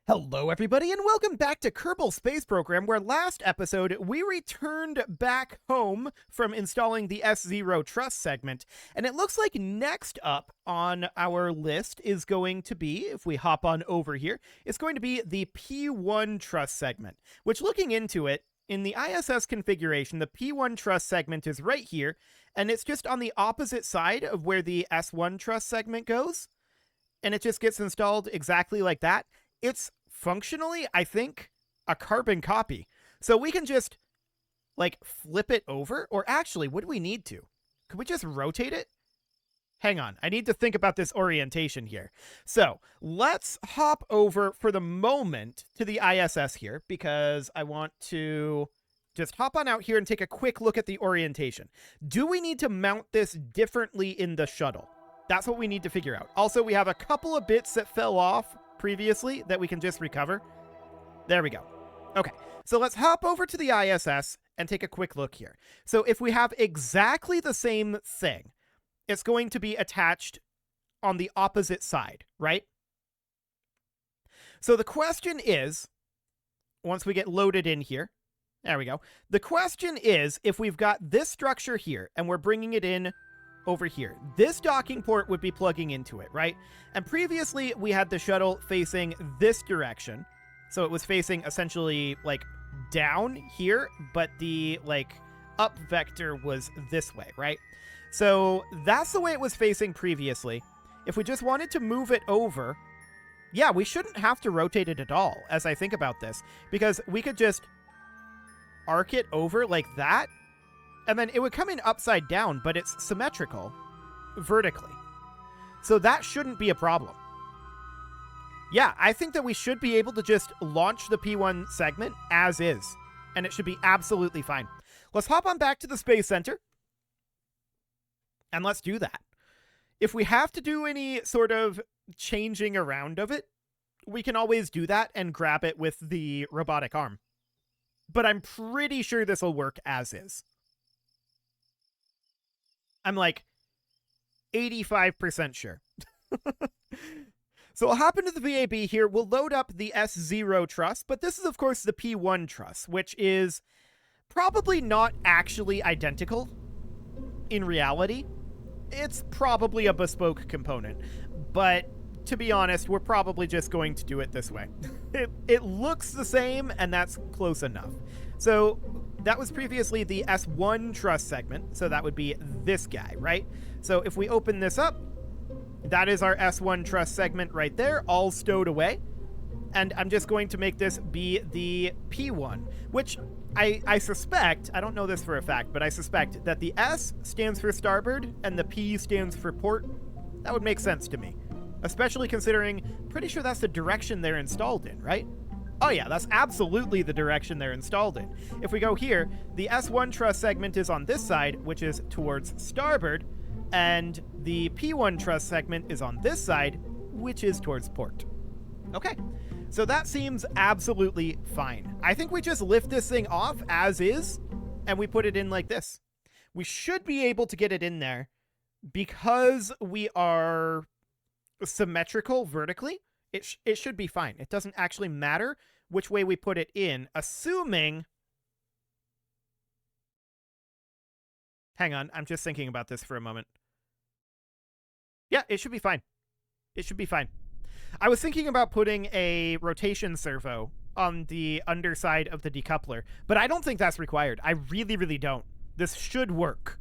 Hello everybody and welcome back to Kerbal Space Program, where last episode we returned back home from installing the S0 truss segment, and it looks like next up on our list is going to be, if we hop on over here, it's going to be the P1 truss segment, which, looking into it, in the ISS configuration, the P1 truss segment is right here, and it's just on the opposite side of where the S1 truss segment goes, and it just gets installed exactly like that. It's functionally, I think, a carbon copy. So we can just, like, flip it over. Or actually, would we need to? Could we just rotate it? Hang on. I need to think about this orientation here. So let's hop over for the moment to the ISS here, because I want to just hop on out here and take a quick look at the orientation. Do we need to mount this differently in the shuttle? That's what we need to figure out. Also, we have a couple of bits that fell off previously that we can just recover. There we go. Okay, so let's hop over to the ISS and take a quick look here. So if we have exactly the same thing, it's going to be attached on the opposite side, right? So the question is, once we get loaded in here, there we go. The question is, if we've got this structure here and we're bringing it in over here, this docking port would be plugging into it, right? And previously we had the shuttle facing this direction. So it was facing essentially like down here, but the like up vector was this way, right? So that's the way it was facing previously. If we just wanted to move it over, yeah, we shouldn't have to rotate it at all, as I think about this, because we could just arc it over like that, and then it would come in upside down, but it's symmetrical vertically. So that shouldn't be a problem. Yeah, I think that we should be able to just launch the P1 segment as is, and it should be absolutely fine. Let's hop on back to the Space Center, and let's do that. If we have to do any sort of changing around of it, we can always do that and grab it with the robotic arm. But I'm pretty sure this will work as is. I'm like 85% sure. So we'll hop into the VAB here. We'll load up the S0 truss, but this is, of course, the P1 truss, which is probably not actually identical in reality. It's probably a bespoke component, but to be honest, we're probably just going to do it this way. It looks the same, and that's close enough. So that was previously the S1 truss segment, so that would be this guy, right? So if we open this up, that is our S1 truss segment right there, all stowed away. And I'm just going to make this be the P1, which I suspect, I don't know this for a fact, but I suspect that the S stands for starboard and the P stands for port. That would make sense to me, especially considering, pretty sure that's the direction they're installed in, right? Oh yeah, that's absolutely the direction they're installed in. If we go here, the S1 truss segment is on this side, which is towards starboard, and the P1 truss segment is on this side, which is towards port. Okay, so that seems absolutely fine. I think we just lift this thing off as is, and we put it in like this. We should be able to get it in there because we are symmetrical vertically. It should be fine. It doesn't actually matter which way we put it in, assuming... Hang on, I'm just thinking about this for a moment. Yeah, it should be fine. It should be fine. I was thinking about putting a rotation servo on the underside of the decoupler, but I don't think that's required. I really, really don't. This should work.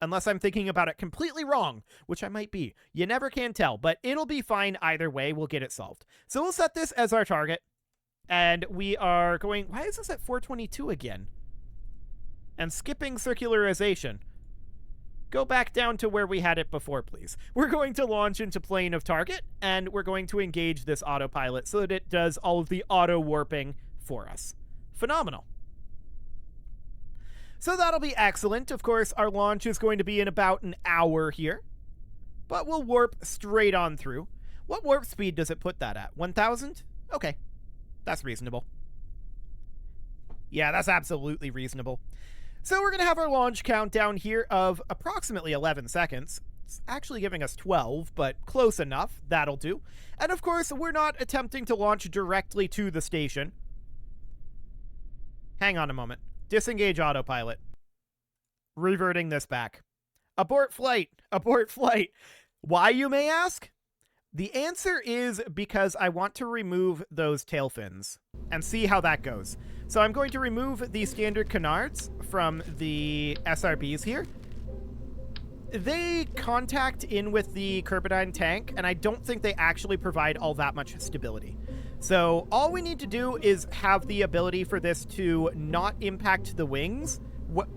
Unless I'm thinking about it completely wrong, which I might be. You never can tell, but it'll be fine either way. We'll get it solved. So we'll set this as our target, and we are going... Why is this at 422 again? And skipping circularization. Go back down to where we had it before, please. We're going to launch into plane of target, and we're going to engage this autopilot so that it does all of the auto warping for us. Phenomenal. So that'll be excellent. Of course, our launch is going to be in about an hour here, but we'll warp straight on through. What warp speed does it put that at? 1,000? Okay, that's reasonable. Yeah, that's absolutely reasonable. So we're going to have our launch countdown here of approximately 11 seconds. It's actually giving us 12, but close enough. That'll do. And of course, we're not attempting to launch directly to the station. Hang on a moment. Disengage autopilot. Reverting this back. Abort flight. Abort flight. Why, you may ask? The answer is because I want to remove those tail fins and see how that goes. So I'm going to remove the standard canards from the SRBs here. They contact in with the Kerbal tank, and I don't think they actually provide all that much stability. So all we need to do is have the ability for this to not impact the wings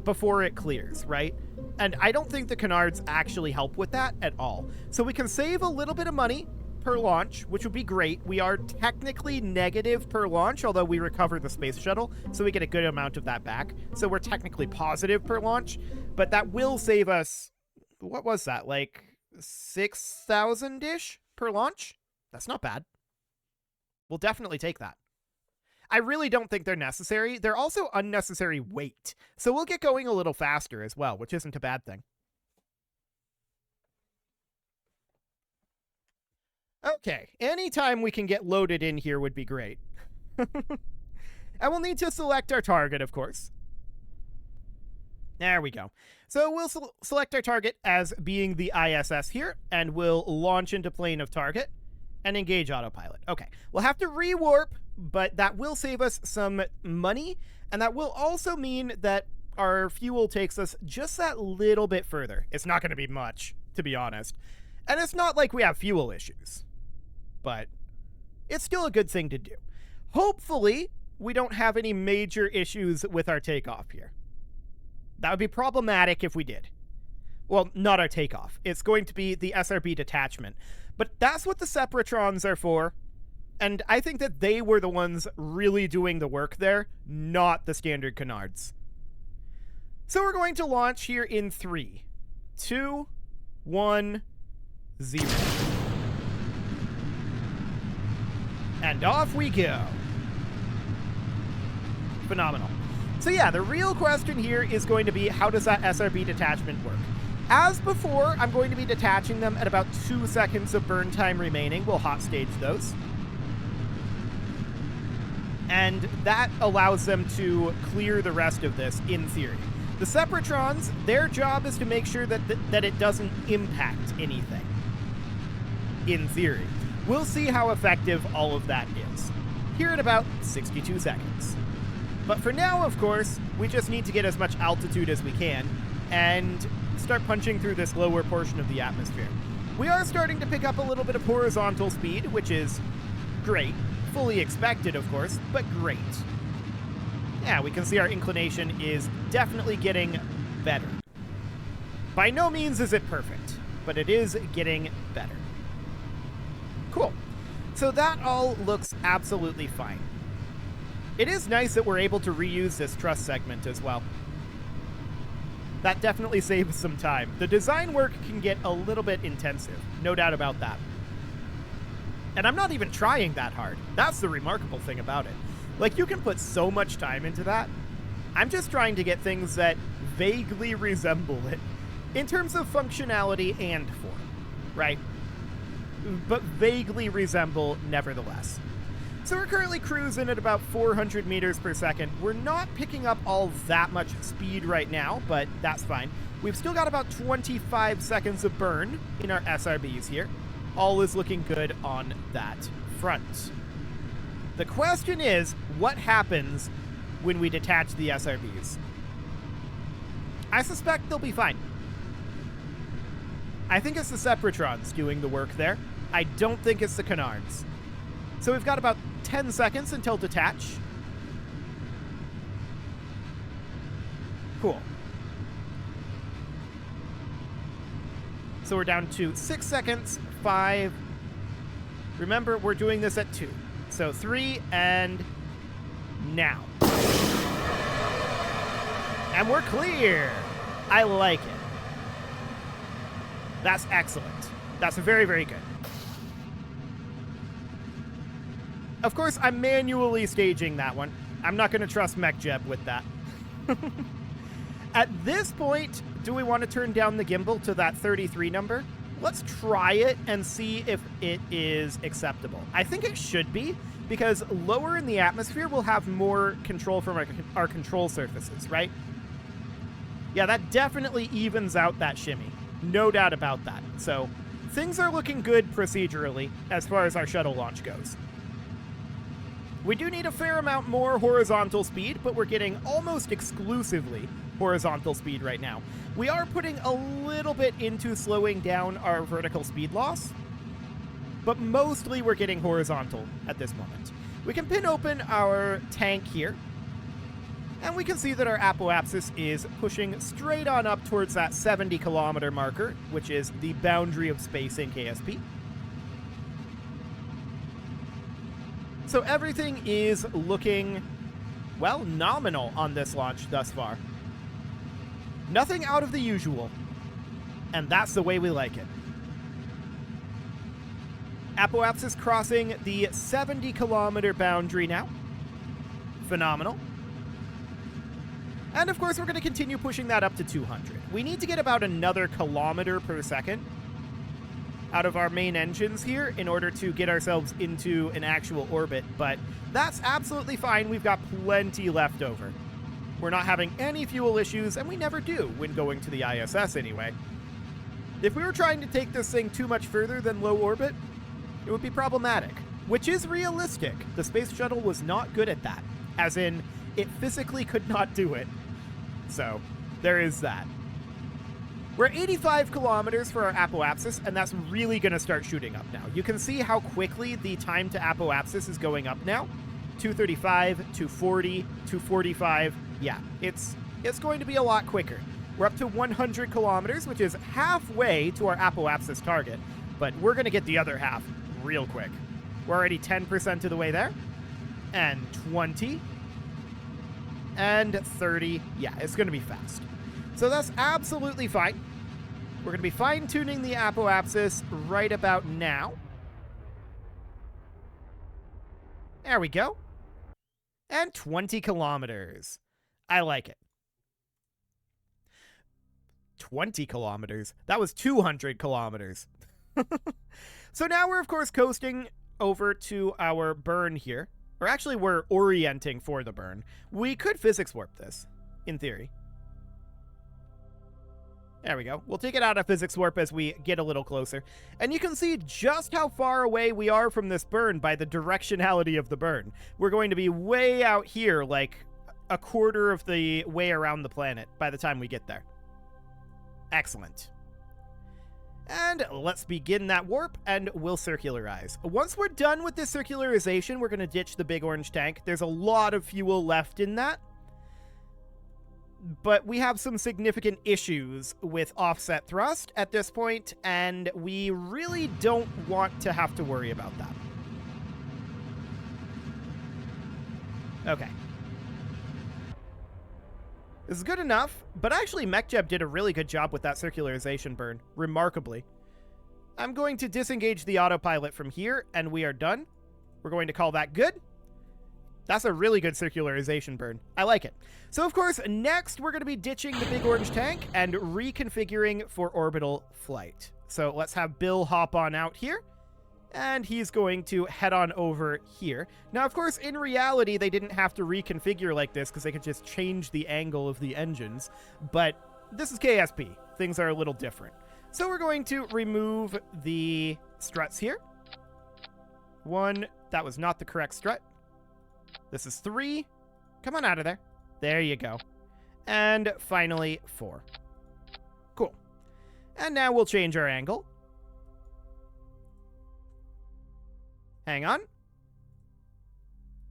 before it clears, right? And I don't think the canards actually help with that at all. So we can save a little bit of money per launch, which would be great. We are technically negative per launch, although we recover the space shuttle, so we get a good amount of that back. So we're technically positive per launch, but that will save us, what was that, like 6,000-ish per launch? That's not bad. We'll definitely take that. I really don't think they're necessary. They're also unnecessary weight. So we'll get going a little faster as well, which isn't a bad thing. Okay, anytime we can get loaded in here would be great. And we'll need to select our target, of course. There we go. So we'll select our target as being the ISS here, and we'll launch into plane of target and engage autopilot. Okay, we'll have to rewarp, but that will save us some money, and that will also mean that our fuel takes us just that little bit further. It's not going to be much, to be honest. And it's not like we have fuel issues, but it's still a good thing to do. Hopefully, we don't have any major issues with our takeoff here. That would be problematic if we did. Well, not our takeoff. It's going to be the SRB detachment. But that's what the Separatrons are for. And I think that they were the ones really doing the work there, not the standard canards. So we're going to launch here in 3, 2, 1, 0. And off we go. Phenomenal. So yeah, the real question here is going to be, how does that SRB detachment work? As before, I'm going to be detaching them at about 2 seconds of burn time remaining. We'll hot stage those. And that allows them to clear the rest of this, in theory. The Separatrons, their job is to make sure that it doesn't impact anything, in theory. We'll see how effective all of that is, here at about 62 seconds. But for now, of course, we just need to get as much altitude as we can and start punching through this lower portion of the atmosphere. We are starting to pick up a little bit of horizontal speed, which is great. Fully expected, of course, but great. Yeah, we can see our inclination is definitely getting better. By no means is it perfect, but it is getting better. Cool. So that all looks absolutely fine. It is nice that we're able to reuse this truss segment as well. That definitely saves some time. The design work can get a little bit intensive, no doubt about that. And I'm not even trying that hard. That's the remarkable thing about it. Like, you can put so much time into that. I'm just trying to get things that vaguely resemble it in terms of functionality and form, right? But vaguely resemble nevertheless. So we're currently cruising at about 400 meters per second. We're not picking up all that much speed right now, but that's fine. We've still got about 25 seconds of burn in our SRBs here. All is looking good on that front. The question is, what happens when we detach the SRBs? I suspect they'll be fine. I think it's the Separatrons doing the work there. I don't think it's the canards. So we've got about 10 seconds until detach. Cool. So we're down to 6 seconds, 5. Remember, we're doing this at 2. So 3, and now. And we're clear. I like it. That's excellent. That's very, very good. Of course, I'm manually staging that one. I'm not going to trust MechJeb with that. At this point, Do we want to turn down the gimbal to that 33 number? Let's try it and see if it is acceptable. I think it should be, because lower in the atmosphere we'll have more control from our control surfaces, right? Yeah, that definitely evens out that shimmy. No doubt about that. So things are looking good procedurally as far as our shuttle launch goes. We do need a fair amount more horizontal speed, but we're getting almost exclusively horizontal speed right now. We are putting a little bit into slowing down our vertical speed loss, but mostly we're getting horizontal at this moment. We can pin open our tank here, and we can see that our apoapsis is pushing straight on up towards that 70-kilometer marker, which is the boundary of space in KSP. So everything is looking, well, nominal on this launch thus far. Nothing out of the usual, and that's the way we like it. Apoapsis crossing the 70-kilometer boundary now. Phenomenal. And of course, we're going to continue pushing that up to 200. We need to get about another kilometer per second out of our main engines here in order to get ourselves into an actual orbit, but that's absolutely fine. We've got plenty left over. We're not having any fuel issues, and we never do when going to the ISS anyway. If we were trying to take this thing too much further than low orbit, it would be problematic, which is realistic. The space shuttle was not good at that, as in, it physically could not do it. So, there is that. We're 85 kilometers for our apoapsis, and that's really going to start shooting up now. You can see how quickly the time to apoapsis is going up now. 235, 240, 245. Yeah, it's going to be a lot quicker. We're up to 100 kilometers, which is halfway to our apoapsis target, but we're going to get the other half real quick. We're already 10% of the way there, and 20, and 30. Yeah, it's going to be fast. So that's absolutely fine. We're going to be fine-tuning the apoapsis right about now. There we go. And 20 kilometers. I like it. 20 kilometers? That was 200 kilometers. So now we're, of course, coasting over to our burn here. Or actually, we're orienting for the burn. We could physics warp this, in theory. There we go. We'll take it out of physics warp as we get a little closer. And you can see just how far away we are from this burn by the directionality of the burn. We're going to be way out here, like a quarter of the way around the planet by the time we get there. Excellent. And let's begin that warp, and we'll circularize. Once we're done with this circularization, we're going to ditch the big orange tank. There's a lot of fuel left in that, but we have some significant issues with offset thrust at this point, and we really don't want to have to worry about that. Okay. This is good enough, but actually MechJeb did a really good job with that circularization burn, remarkably. I'm going to disengage the autopilot from here, and we are done. We're going to call that good. That's a really good circularization burn. I like it. So, of course, next we're going to be ditching the big orange tank and reconfiguring for orbital flight. So let's have Bill hop on out here, and he's going to head on over here. Now, of course, in reality, they didn't have to reconfigure like this because they could just change the angle of the engines, but this is KSP. Things are a little different. So we're going to remove the struts here. 1, that was not the correct strut. This is 3. Come on out of there. There you go. And finally, 4. Cool. And now we'll change our angle. Hang on.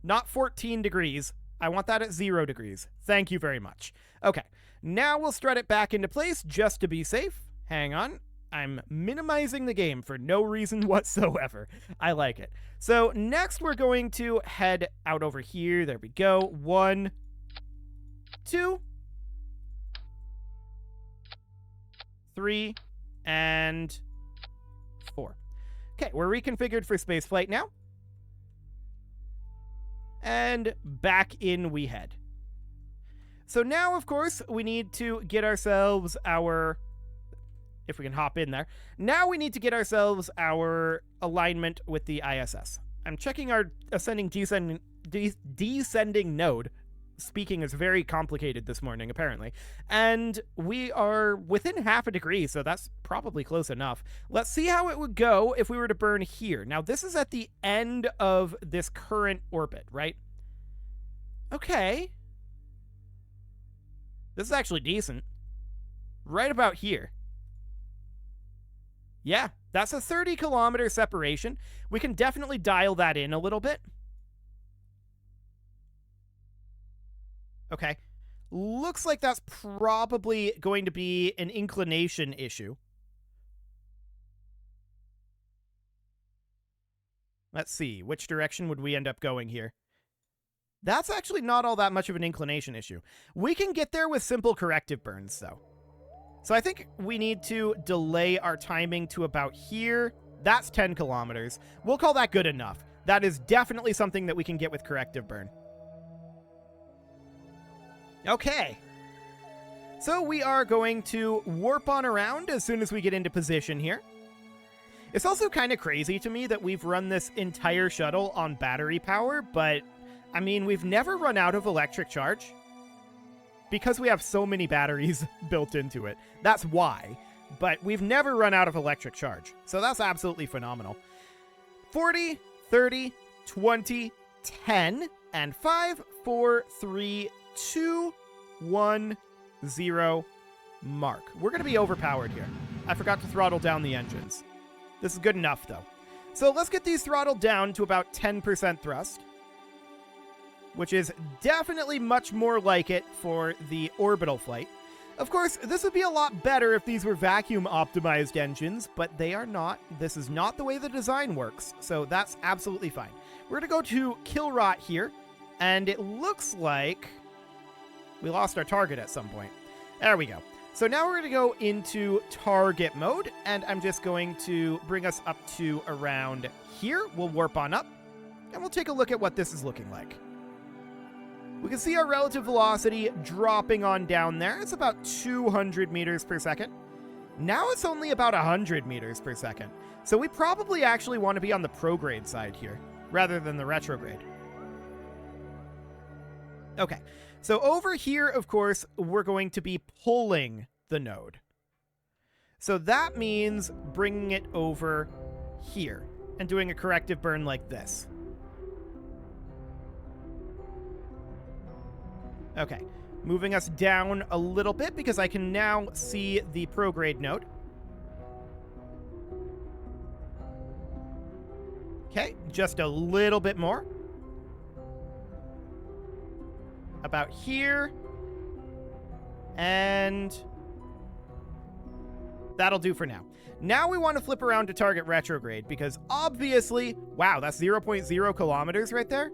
Not 14 degrees. I want that at 0 degrees. Thank you very much. Okay. Now we'll strut it back into place just to be safe. Hang on. I'm minimizing the game for no reason whatsoever. I like it. So next we're going to head out over here. There we go. 1, 2, 3, and 4. Okay, we're reconfigured for spaceflight now. And back in we head. So now, of course, we need to get ourselves our... If we can hop in there. Now we need to get ourselves our alignment with the ISS. I'm checking our ascending descending node. Speaking is very complicated this morning, apparently. And we are within half a degree, so that's probably close enough. Let's see how it would go if we were to burn here. Now, this is at the end of this current orbit, right? Okay. This is actually decent. Right about here. Yeah, that's a 30-kilometer separation. We can definitely dial that in a little bit. Okay. Looks like that's probably going to be an inclination issue. Let's see. Which direction would we end up going here? That's actually not all that much of an inclination issue. We can get there with simple corrective burns, though. So I think we need to delay our timing to about here. That's 10 kilometers. We'll call that good enough. That is definitely something that we can get with corrective burn. Okay. So we are going to warp on around as soon as we get into position here. It's also kind of crazy to me that we've run this entire shuttle on battery power, but, I mean, we've never run out of electric charge. Because we have so many batteries built into it. That's why. But we've never run out of electric charge. So that's absolutely phenomenal. 40, 30, 20, 10, and 5, 4, 3, 2, 1, 0, mark. We're going to be overpowered here. I forgot to throttle down the engines. This is good enough, though. So let's get these throttled down to about 10% thrust, which is definitely much more like it for the orbital flight. Of course, this would be a lot better if these were vacuum-optimized engines, but they are not. This is not the way the design works, so that's absolutely fine. We're going to go to kill rot here, and it looks like we lost our target at some point. There we go. So now we're going to go into target mode, and I'm just going to bring us up to around here. We'll warp on up, and we'll take a look at what this is looking like. We can see our relative velocity dropping on down there. It's about 200 meters per second. Now it's only about 100 meters per second. So we probably actually want to be on the prograde side here, rather than the retrograde. Okay, so over here, of course, we're going to be pulling the node. So that means bringing it over here and doing a corrective burn like this. Okay, moving us down a little bit because I can now see the prograde node. Okay, just a little bit more. About here. And that'll do for now. Now we want to flip around to target retrograde because obviously, wow, that's 0.0 kilometers right there.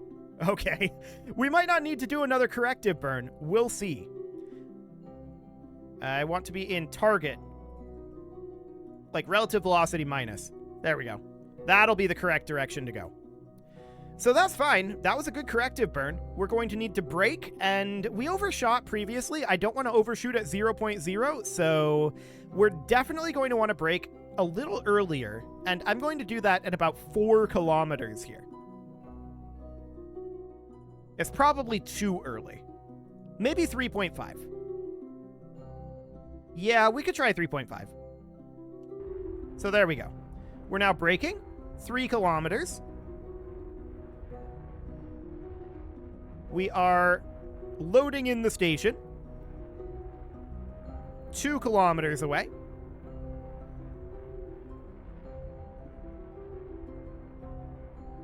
Okay, we might not need to do another corrective burn. We'll see. I want to be in target. Like relative velocity minus. There we go. That'll be the correct direction to go. So that's fine. That was a good corrective burn. We're going to need to brake, and we overshot previously. I don't want to overshoot at 0.0, so we're definitely going to want to brake a little earlier, and I'm going to do that at about 4 kilometers here. It's probably too early. Maybe 3.5. Yeah, we could try 3.5. So there we go. We're now braking. 3 kilometers. We are loading in the station. 2 kilometers away.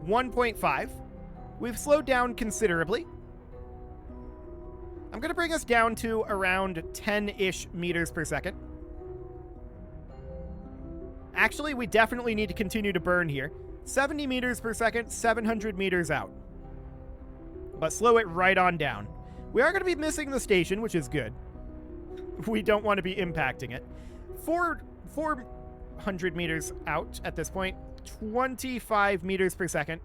1.5. We've slowed down considerably. I'm going to bring us down to around 10-ish meters per second. Actually, we definitely need to continue to burn here. 70 meters per second, 700 meters out. But slow it right on down. We are going to be missing the station, which is good. We don't want to be impacting it. 400 meters out at this point. 25 meters per second.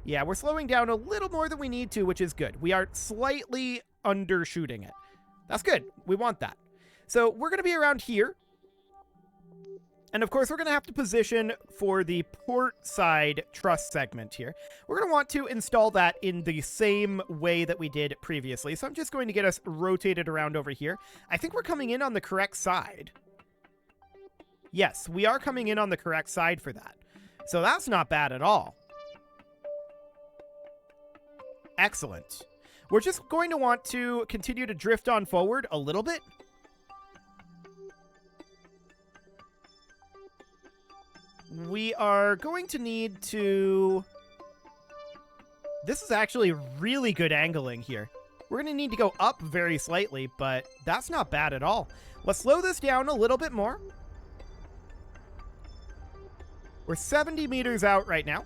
Yeah, we're slowing down a little more than we need to, which is good. We are slightly undershooting it. That's good. We want that. So we're going to be around here. And of course, we're going to have to position for the port side truss segment here. We're going to want to install that in the same way that we did previously. So I'm just going to get us rotated around over here. I think we're coming in on the correct side. Yes, we are coming in on the correct side for that. So that's not bad at all. Excellent. We're just going to want to continue to drift on forward a little bit. We are going to need to... This is actually really good angling here. We're going to need to go up very slightly, but that's not bad at all. Let's slow this down a little bit more. We're 70 meters out right now.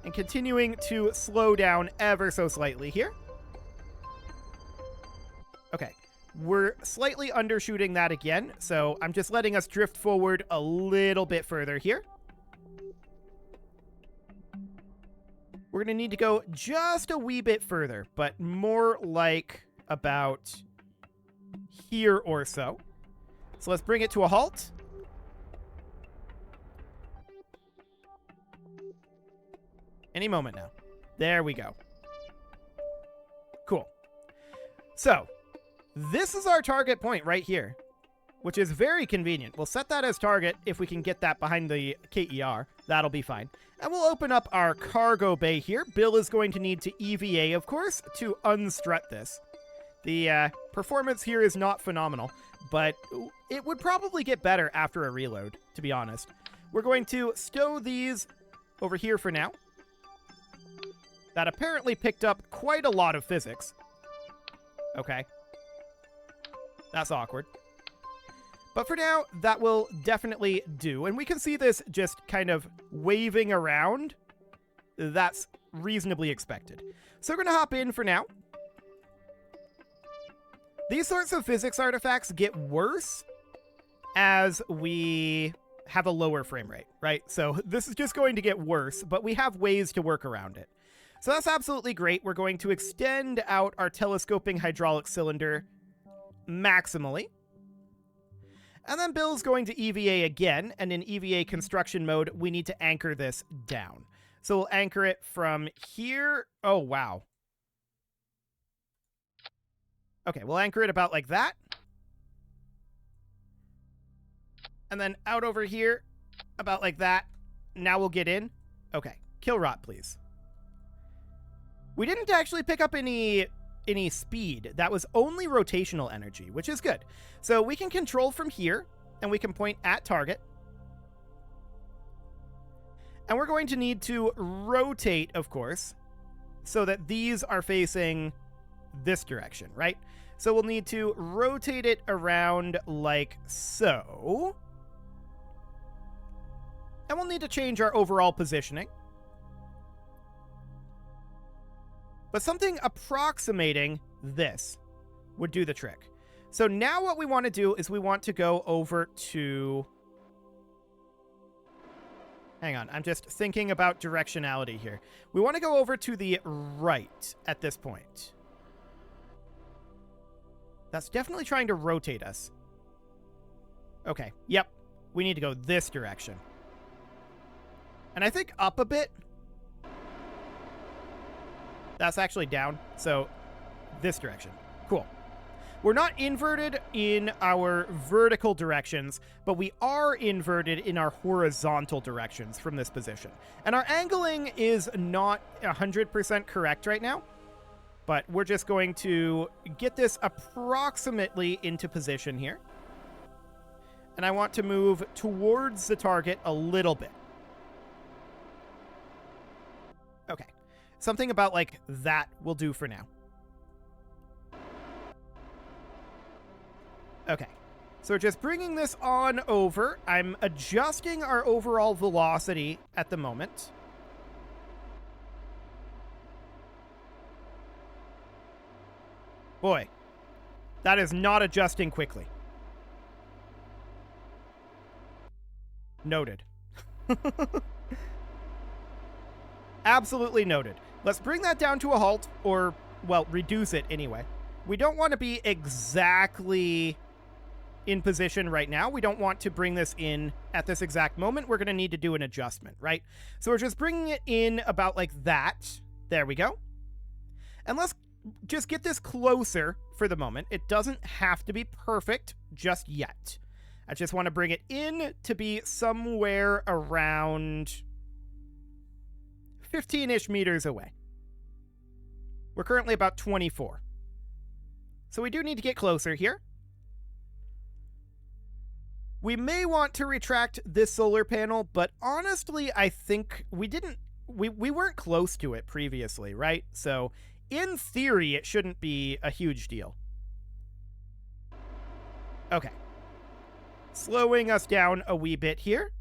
And continuing to slow down ever so slightly here. Okay. We're slightly undershooting that again, so I'm just letting us drift forward a little bit further here. We're going to need to go just a wee bit further, but more like about here or so. So let's bring it to a halt. Any moment now. There we go. Cool. So, this is our target point right here, which is very convenient. We'll set that as target if we can get that behind the KER. That'll be fine. And we'll open up our cargo bay here. Bill is going to need to EVA, of course, to unstrut this. The performance here is not phenomenal, but it would probably get better after a reload, to be honest. We're going to stow these over here for now. That apparently picked up quite a lot of physics. Okay. That's awkward. But for now, that will definitely do. And we can see this just kind of waving around. That's reasonably expected. So we're going to hop in for now. These sorts of physics artifacts get worse as we have a lower frame rate, right? So this is just going to get worse, but we have ways to work around it. So that's absolutely great. We're going to extend out our telescoping hydraulic cylinder maximally. And then Bill's going to EVA again, and in EVA construction mode, we need to anchor this down. So we'll anchor it from here. Oh, wow. Okay, we'll anchor it about like that. And then out over here, about like that. Now we'll get in. Okay, kill rot, please. We didn't actually pick up any speed. That was only rotational energy, which is good. So we can control from here, and we can point at target. And we're going to need to rotate, of course, so that these are facing this direction, right? So we'll need to rotate it around like so. And we'll need to change our overall positioning. But something approximating this would do the trick. So now what we want to do is we want to go over to... Hang on, I'm just thinking about directionality here. We want to go over to the right at this point. That's definitely trying to rotate us. Okay, yep. We need to go this direction. And I think up a bit. That's actually down, so this direction. Cool. We're not inverted in our vertical directions, but we are inverted in our horizontal directions from this position. And our angling is not 100% correct right now, but we're just going to get this approximately into position here. And I want to move towards the target a little bit. Okay. Something about like that will do for now. Okay. So we're just bringing this on over. I'm adjusting our overall velocity at the moment. Boy, that is not adjusting quickly. Noted. Absolutely noted. Let's bring that down to a halt, or, well, reduce it anyway. We don't want to be exactly in position right now. We don't want to bring this in at this exact moment. We're going to need to do an adjustment, right? So we're just bringing it in about like that. There we go. And let's just get this closer for the moment. It doesn't have to be perfect just yet. I just want to bring it in to be somewhere around 15-ish meters away. We're currently about 24. So we do need to get closer here. We may want to retract this solar panel, but honestly, I think we weren't close to it previously, right? So in theory, it shouldn't be a huge deal. Okay. Slowing us down a wee bit here.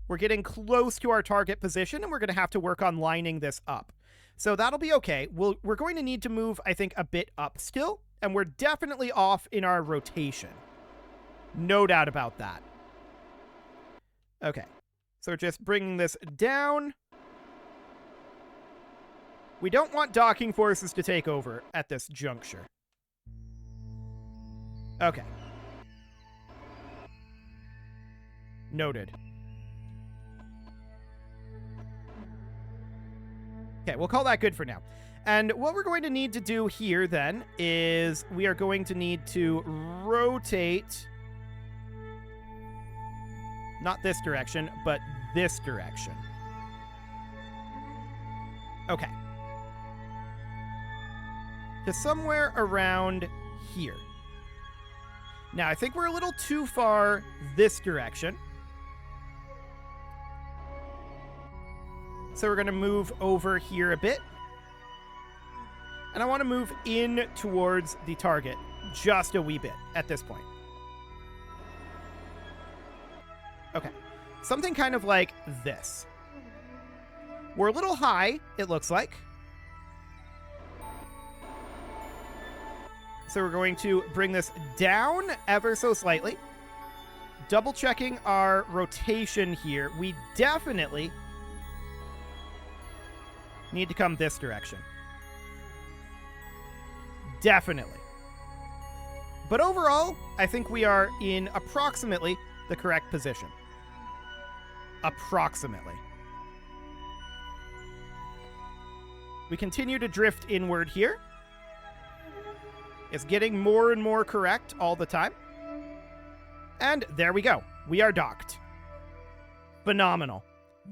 We're getting close to our target position, and we're going to have to work on lining this up. So that'll be okay. We're going to need to move, I think, a bit up still, and we're definitely off in our rotation. No doubt about that. Okay. So we're just bringing this down. We don't want docking forces to take over at this juncture. Okay. Noted. Okay, we'll call that good for now. And what we're going to need to do here, then, is we are going to need to rotate... not this direction, but this direction. Okay. To somewhere around here. Now, I think we're a little too far this direction. So we're going to move over here a bit. And I want to move in towards the target just a wee bit at this point. Okay. Something kind of like this. We're a little high, it looks like. So we're going to bring this down ever so slightly. Double checking our rotation here. We definitely need to come this direction. Definitely. But overall, I think we are in approximately the correct position. Approximately. We continue to drift inward here. It's getting more and more correct all the time. And there we go. We are docked. Phenomenal.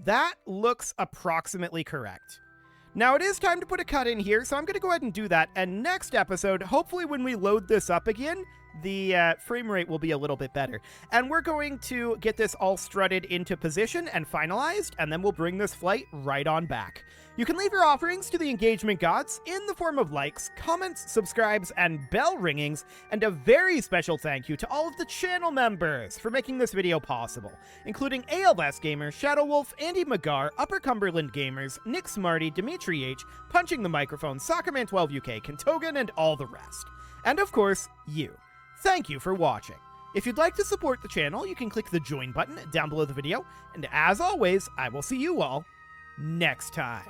That looks approximately correct. Now it is time to put a cut in here, so I'm going to go ahead and do that. And next episode, hopefully when we load this up again, the frame rate will be a little bit better. And we're going to get this all strutted into position and finalized, and then we'll bring this flight right on back. You can leave your offerings to the engagement gods in the form of likes, comments, subscribes, and bell ringings, and a very special thank you to all of the channel members for making this video possible, including ALS Gamer, Shadow Wolf, Andy McGar, Upper Cumberland Gamers, Nick Smarty, Dimitri H, Punching the Microphone, Soccerman12UK, Kentogan, and all the rest. And of course, you. Thank you for watching. If you'd like to support the channel, you can click the join button down below the video, and as always, I will see you all next time.